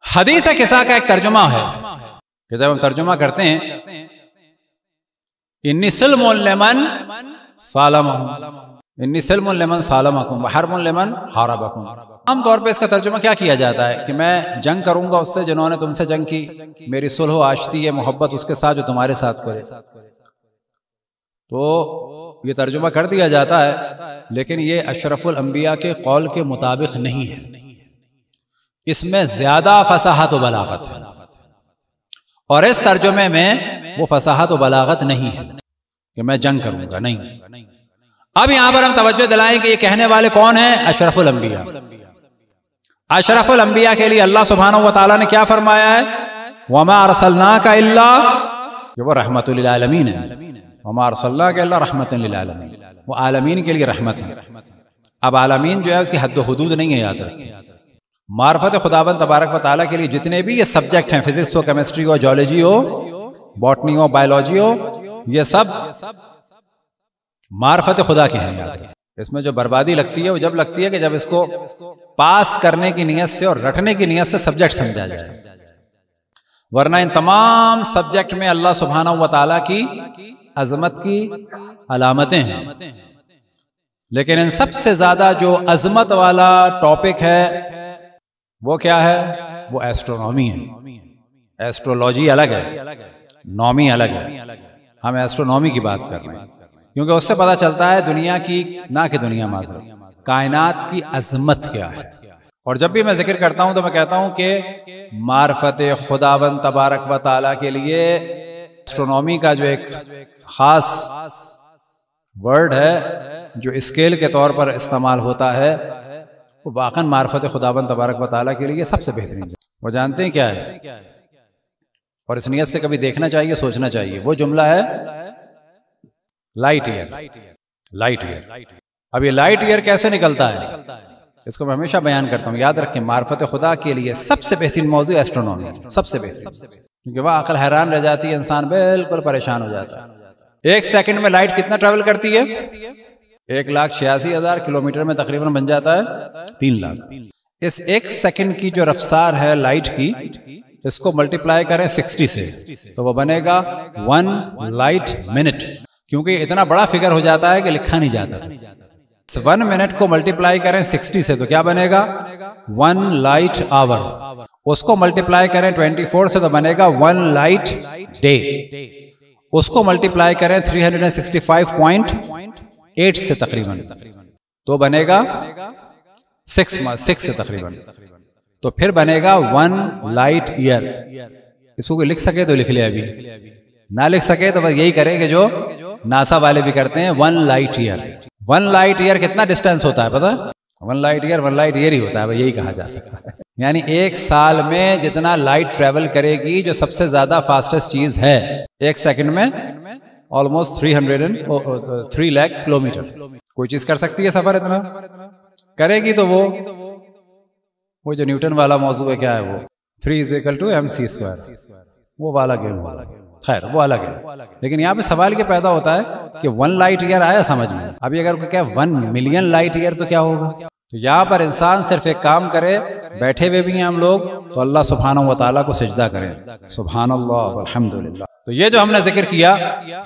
حدیث قصہ کا ایک ترجمہ ہے کہ جب ہم ترجمہ کرتے ہیں انی سلم لمن سالمہم انی سلم لمن سالمکم وحرب لمن حاربکم. عام طور پہ اس کا ترجمہ کیا کیا جاتا ہے کہ میں جنگ کروں گا اس سے جنہوں نے تم سے جنگ کی، میری صلح و آشتی ہے محبت اس کے ساتھ جو تمہارے ساتھ کرے. تو یہ ترجمہ کر دیا جاتا ہے، لیکن یہ اشرف الانبیاء کے قول کے مطابق نہیں ہے. اس میں زیادہ فصاحت و بلاغت ہے، اور اس ترجمے میں وہ فصاحت و بلاغت نہیں ہے کہ میں جنگ کروں گا، نہیں. اب یہاں پر ہم توجہ دلائیں کہ یہ کہنے والے کون ہیں؟ اشرف الانبیاء. اشرف الانبیاء کے لیے اللہ سبحانہ و تعالیٰ نے کیا فرمایا ہے؟ وَمَا أَرْسَلْنَاكَ إِلَّا، کہ وہ رحمت للعالمین ہے. وَمَا أَرْسَلْنَاكَ إِلَّا رَحْمَةً لِلْعَالَمِينَ، وہ عالمین کے لیے رحمت ہے. اب عالمین جو ہے اس کی حد و حدود نہیں ہے، یاد رکھیں. معرفت خداوند تبارک و تعالیٰ کے لیے جتنے بھی یہ سبجیکٹ ہیں، فزکس ہو، کیمسٹری ہو، جیولوجی ہو، باٹنی ہو، بائیولوجی ہو، یہ سب معرفت خدا کے ہیں. اس میں جو بربادی لگتی ہے وہ جب لگتی ہے کہ جب اس کو پاس کرنے کی نیت سے اور رٹنے کی نیت سے سبجیکٹ سمجھا جائے، ورنہ ان تمام سبجیکٹ میں اللہ سبحانہ و تعالیٰ کی عظمت کی علامتیں ہیں. لیکن ان سب سے زیادہ جو عظمت والا ٹاپک ہے وہ کیا ہے؟ وہ ایسٹرونومی ہے. ایسٹرولوجی الگ ہے، نومی الگ ہے. ہم ایسٹرونومی کی بات کر رہے ہیں کیونکہ اس سے پتہ چلتا ہے دنیا کی، نہ کہ دنیا معذرت، کائنات کی عظمت کیا ہے. اور جب بھی میں ذکر کرتا ہوں تو میں کہتا ہوں کہ معرفت خداوند تبارک و تعالیٰ کے لیے ایسٹرونومی کا جو ایک خاص ورڈ ہے جو اسکیل کے طور پر استعمال ہوتا ہے، وہ واقعاً معرفت خداوند تبارک و تعالیٰ کے لیے سب سے بہترین ہے. وہ جانتے ہیں کیا ہے؟ اور اس نیت سے کبھی دیکھنا چاہیے، سوچنا چاہیے. وہ جملہ ہے لائٹ ایئر. Light year. اب یہ لائٹ ایئر کیسے نکلتا ہے؟ اس کو میں ہمیشہ بیان کرتا ہوں، یاد رکھیں معرفت خدا کے لیے سب سے بہترین موضوع ایسٹرونومی ہے، سب سے بہترین، کیونکہ وہ عقل حیران رہ جاتی ہے، انسان بالکل پریشان ہو جاتا ہے. 1 سیکنڈ میں لائٹ کتنا ٹریول کرتی ہے؟ 1,86,000 کلومیٹر میں تقریباً بن جاتا ہے 3 لاکھ. اس 1 سیکنڈ کی جو رفتار ہے لائٹ کی، اس کو ملٹیپلائی کریں 60 سے تو وہ بنے گا 1 لائٹ منٹ، کیونکہ اتنا بڑا فگر ہو جاتا ہے کہ لکھا نہیں جاتا. 1 منٹ کو ملٹیپلائی کریں 60 سے تو کیا بنے گا؟ 1 لائٹ آور. اس کو ملٹیپلائی کریں 24 سے تو بنے گا 1 لائٹ ڈے. اس کو ملٹیپلائی کریں 365.8 سے تقریباً تو بنے گا 6 سے تقریباً، تو پھر بنے گا 1 لائٹ ایئر. اس کو لکھ سکے تو لکھ لے، ابھی نہ لکھ سکے تو بس یہی کریں کہ جو ناسا والے بھی کرتے ہیں، 1 لائٹ ایئر. 1 لائٹ ایئر کتنا ڈسٹینس ہوتا ہے پتہ؟ 1 لائٹ ایئر ہی ہوتا ہے، یہی کہا جا سکتا ہے. یعنی 1 سال میں جتنا لائٹ ٹریول کرے گی، جو سب سے زیادہ فاسٹسٹ چیز ہے، 1 سیکنڈ میں آلموسٹ 3 لاکھ کلومیٹر. کوئی چیز کر سکتی ہے سفر اتنا؟ کرے گی تو وہ جو نیوٹن والا موضوع ہے، کیا ہے وہ 3=mc²، وہ والا گیم والا. خیر وہ الگ ہے. لیکن یہاں پہ سوال یہ پیدا ہوتا ہے کہ 1 لائٹ ایئر آیا سمجھ میں. ابھی اگر کہ 1 ملین لائٹ ایئر تو کیا ہوگا؟ تو یہاں پر انسان صرف ایک کام کرے، بیٹھے ہوئے بھی ہیں ہم لوگ تو اللہ سبحانہ و تعالیٰ کو سجدہ کریں، سبحان اللہ والحمدللہ. تو یہ جو ہم نے ذکر کیا،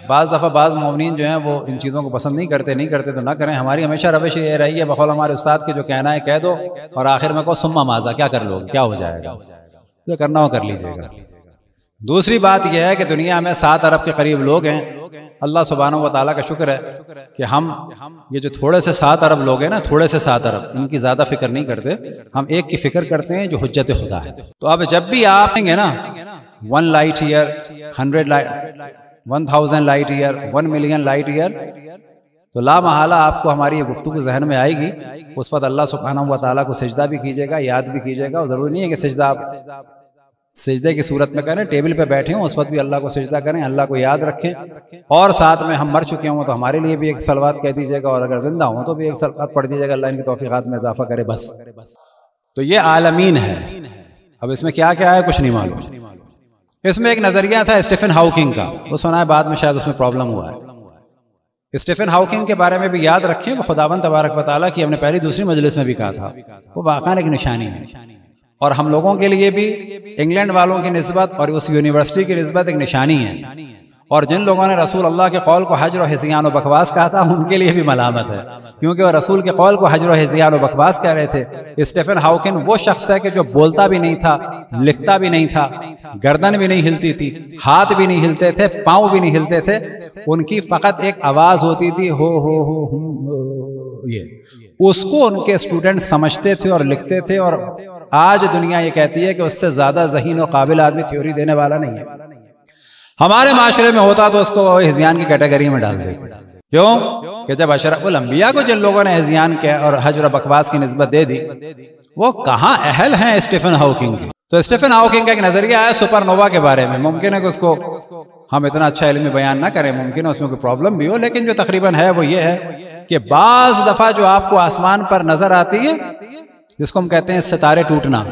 بعض دفعہ بعض مومنین جو ہیں وہ ان چیزوں کو پسند نہیں کرتے تو نہ کریں. ہماری ہمیشہ روش یہ رہی ہے، بقول ہمارے استاد کے جو کہنا ہے کہہ دو، اور آخر میں کہو ثم ماذا، کیا کر لو گے، کیا ہو جائے گا، جو کرنا ہو کر لیجئے گا. دوسری بات یہ ہے کہ دنیا میں 7 ارب کے قریب لوگ ہیں. اللہ سبحانہ و تعالیٰ کا شکر ہے کہ ہم یہ جو تھوڑے سے 7 ارب لوگ ہیں نا، تھوڑے سے 7 ارب، ان کی زیادہ فکر نہیں کرتے. ہم ایک کی فکر کرتے ہیں جو حجت خدا ہے. تو اب جب بھی آپ ہیں گے نا 1 light year, 1,000 light year, 1 million light year, تو لا محالہ آپ کو ہماری یہ گفتگو ذہن میں آئے گی. اس وقت اللہ سبحانہ و تعالیٰ کو سجدہ بھی کیجیے گا، یاد بھی کیجیے گا. اور ضروری نہیں ہے کہ سجدہ آپ سجدے کی صورت میں کریں، ٹیبل پہ بیٹھے ہوں اس وقت بھی اللہ کو سجدہ کریں، اللہ کو یاد رکھیں. اور ساتھ میں ہم مر چکے ہوں تو ہمارے لیے بھی ایک صلوات کہہ دیجیے گا، اور اگر زندہ ہوں تو بھی ایک صلوات پڑھ دیجیے گا، اللہ ان کی توفیقات میں اضافہ کرے. بس تو یہ عالمین ہے. اب اس میں کیا کیا ہے کچھ نہیں معلوم. اس میں ایک نظریہ تھا اسٹیفن ہاکنگ کا، وہ سنا ہے، بعد میں شاید اس میں پرابلم ہوا ہے. اسٹیفن ہاکنگ کے بارے میں بھی یاد رکھیں، وہ خداوند تبارک و تعالیٰ کی ہم نے پہلی دوسری مجلس میں بھی کہا تھا، وہ واقعاً ایک نشانی ہے. اور ہم لوگوں کے لیے بھی انگلینڈ والوں کی نسبت اور اس یونیورسٹی کی نسبت ایک نشانی ہے، اور جن لوگوں نے رسول اللہ کے قول کو حجر و ہذیان و بکواس کہا تھا ان کے لیے بھی ملامت ہے، کیونکہ وہ رسول کے قول کو حجر و ہذیان و بکواس کہہ رہے تھے۔ اسٹیفن ہاکنگ وہ شخص ہے کہ جو بولتا بھی نہیں تھا، لکھتا بھی نہیں تھا، گردن بھی نہیں ہلتی تھی، ہاتھ بھی نہیں ہلتے تھے، پاؤں بھی نہیں ہلتے تھے، ان کی فقط ایک آواز ہوتی تھی، ہو یہ اس کو ان کے اسٹوڈنٹ سمجھتے تھے اور لکھتے تھے، اور آج دنیا یہ کہتی ہے کہ اس سے زیادہ ذہین و قابل آدمی تھیوری دینے والا نہیں ہے۔ ہمارے معاشرے میں ہوتا تو اس کو ہذیان کی کیٹیگری میں ڈال دے، کیوں کہ جب اشرف الانبیاء کو جن لوگوں نے ہذیان کیا اور حجر و بکواس کی نسبت دے دی، وہ کہاں اہل ہیں اسٹیفن ہاکنگ کے؟ تو اسٹیفن ہاکنگ کا ایک نظریہ ہے سپر نووا کے بارے میں، ممکن ہے کہ اس کو ہم اتنا اچھا علمی بیان نہ کریں، ممکن ہے اس میں کوئی پرابلم بھی ہو، لیکن جو تقریباً ہے وہ یہ ہے کہ بعض دفعہ جو آپ کو آسمان پر نظر آتی ہے جس کو ہم کہتے ہیں ستارے ٹوٹنا،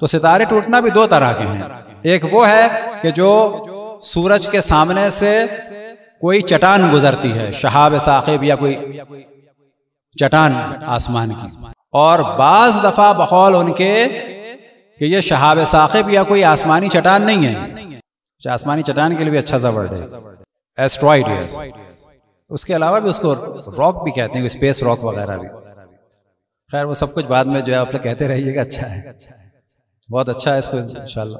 تو ستارے ٹوٹنا بھی دو طرح کے ہیں۔ ایک وہ ہے کہ جو سورج کے سامنے سے کوئی چٹان گزرتی ہے، شہاب ثاقب یا کوئی چٹان آسمان کی، اور بعض دفعہ بقول ان کے کہ یہ شہاب ثاقب یا کوئی آسمانی چٹان نہیں ہے، آسمانی چٹان کے لیے بھی اچھا سا ورڈ ہے ایسٹرائڈ ہے، اس کے علاوہ بھی اس کو راک بھی کہتے ہیں، اسپیس راک وغیرہ بھی، خیر وہ سب کچھ بعد میں جو ہے آپ کہتے رہیے گا، اچھا ہے، بہت اچھا ہے اس کو انشاءاللہ۔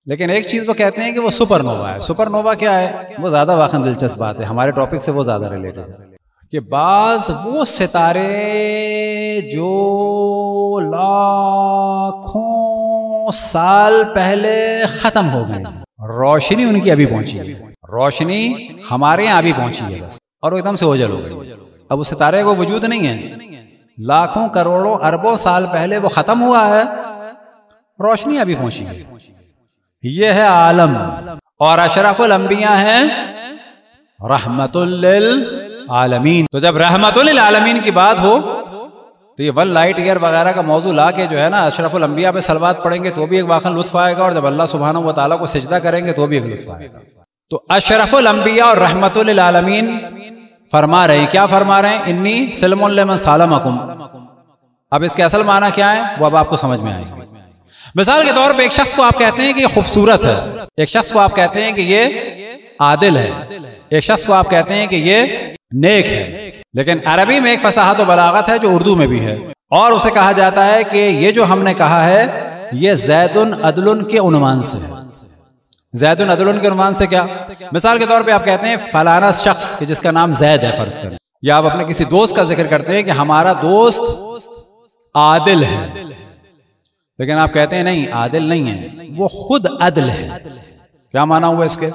لیکن ایک چیز وہ کہتے ہیں کہ وہ سپر نووا ہے۔ سپر نووا کیا ہے؟ وہ زیادہ واقعا دلچسپ بات ہے، ہمارے ٹاپک سے وہ زیادہ ریلیٹڈ ہے، کہ بعض وہ ستارے جو لاکھوں سال پہلے ختم ہو گئے، روشنی ان کی ابھی پہنچی ہے، روشنی ہمارے یہاں ابھی پہنچی ہے بس، اور وہ ایک دم سے اوجل ہو گئی، اب اس ستارے کو وجود نہیں ہے، لاکھوں کروڑوں اربوں سال پہلے وہ ختم ہوا ہے، روشنی ابھی پہنچی ہے۔ یہ ہے عالم، اور اشرف الانبیاء ہیں رحمت للعالمین۔ تو جب رحمت للعالمین کی بات ہو تو یہ 1 لائٹ ایئر وغیرہ کا موضوع لا کے جو ہے نا اشرف الانبیاء پہ صلوات پڑھیں گے تو بھی ایک واقعا لطف آئے گا، اور جب اللہ سبحانہ و تعالیٰ کو سجدہ کریں گے تو بھی ایک لطف آئے گا۔ تو اشرف الانبیاء اور رحمت للعالمین فرما رہے ہیں، کیا فرما رہے ہیں؟ انی سلم لمن سالمکم۔ اب اس کے اصل معنی کیا ہے وہ اب آپ کو سمجھ میں آئے گا۔ مثال کے طور پہ ایک شخص کو آپ کہتے ہیں کہ یہ خوبصورت ہے، ایک شخص کو آپ کہتے ہیں کہ یہ عادل ہے، ایک شخص کو آپ کہتے ہیں کہ یہ نیک ہے، لیکن عربی میں ایک فصاحت و بلاغت ہے جو اردو میں بھی ہے، اور اسے کہا جاتا ہے کہ یہ جو ہم نے کہا ہے یہ زید عدل کے عنوان سے ہے۔ زید عدل کے عنوان سے کیا؟ مثال کے طور پہ آپ کہتے ہیں فلانا شخص کہ جس کا نام زید ہے فرض کریں، یا آپ اپنے کسی دوست کا ذکر کرتے ہیں کہ ہمارا دوست عادل ہے، لیکن آپ کہتے ہیں نہیں عادل نہیں ہے، وہ خود عدل ہے۔ کیا معنی ہوا اس کے؟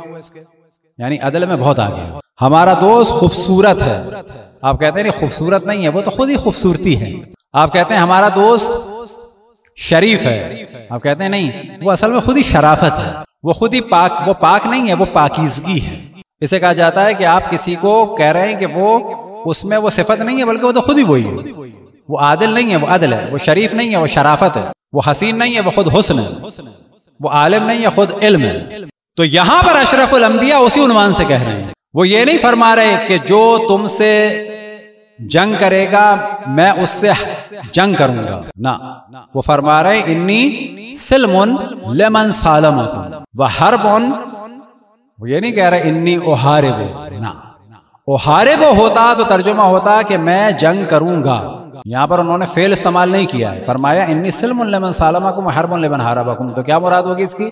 یعنی عدل میں بہت آگے ہے۔ ہمارا دوست خوبصورت ہے، آپ کہتے ہیں نہیں خوبصورت نہیں ہے، وہ تو خود ہی خوبصورتی ہے۔ آپ کہتے ہیں ہمارا دوست شریف ہے، آپ کہتے ہیں نہیں وہ اصل میں خود ہی شرافت ہے، وہ خود ہی پاک، وہ پاک نہیں ہے، وہ پاکیزگی ہے۔ اسے کہا جاتا ہے کہ آپ کسی کو کہہ رہے ہیں کہ وہ اس میں وہ صفت نہیں ہے بلکہ وہ تو خود ہی وہی ہے، وہ عادل نہیں ہے وہ عدل ہے، وہ شریف نہیں ہے وہ شرافت ہے، وہ حسین نہیں ہے وہ خود حسن ہے، وہ عالم نہیں ہے خود علم ہے۔ تو یہاں پر اشرف الانبیاء اسی عنوان سے کہہ رہے ہیں، وہ یہ نہیں فرما رہے کہ جو تم سے جنگ کرے گا میں اس سے جنگ کروں گا، نہ، وہ فرما رہے ہیں انی سلم لمن سالمکم وحرب، وہ یہ نہیں کہہ رہے انی احارب، نہ، احارب ہوتا تو ترجمہ ہوتا کہ میں جنگ کروں گا، یہاں پر انہوں نے فعل استعمال نہیں کیا ہے، فرمایا انی سلم لمن سالمکم وحرب لمن حاربکم۔ تو کیا مراد ہوگی اس کی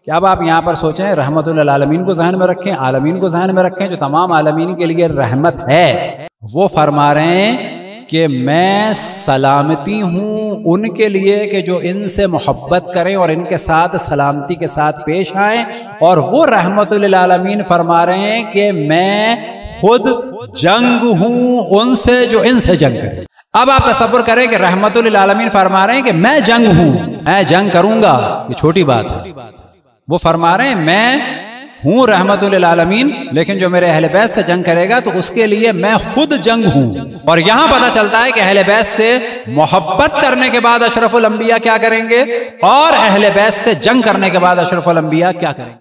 کہ اب آپ یہاں پر سوچیں رحمت للعالمین کو ذہن میں رکھیں، عالمین کو ذہن میں رکھیں، جو تمام عالمین کے لیے رحمت ہے، وہ فرما رہے ہیں کہ میں سلامتی ہوں ان کے لیے کہ جو ان سے محبت کریں اور ان کے ساتھ سلامتی کے ساتھ پیش آئیں، اور وہ رحمت للعالمین فرما رہے ہیں کہ میں خود جنگ ہوں ان سے جو ان سے جنگ کریں۔ اب آپ تصور کریں کہ رحمت للعالمین فرما رہے ہیں کہ میں جنگ ہوں، میں جنگ کروں گا، یہ چھوٹی بات ہے، وہ فرما رہے ہیں میں ہوں رحمت للعالمین، لیکن جو میرے اہل بیت سے جنگ کرے گا تو اس کے لیے میں خود جنگ ہوں۔ اور یہاں پتہ چلتا ہے کہ اہل بیت سے محبت کرنے کے بعد اشرف الانبیاء کیا کریں گے، اور اہل بیت سے جنگ کرنے کے بعد اشرف الانبیاء کیا کریں گے۔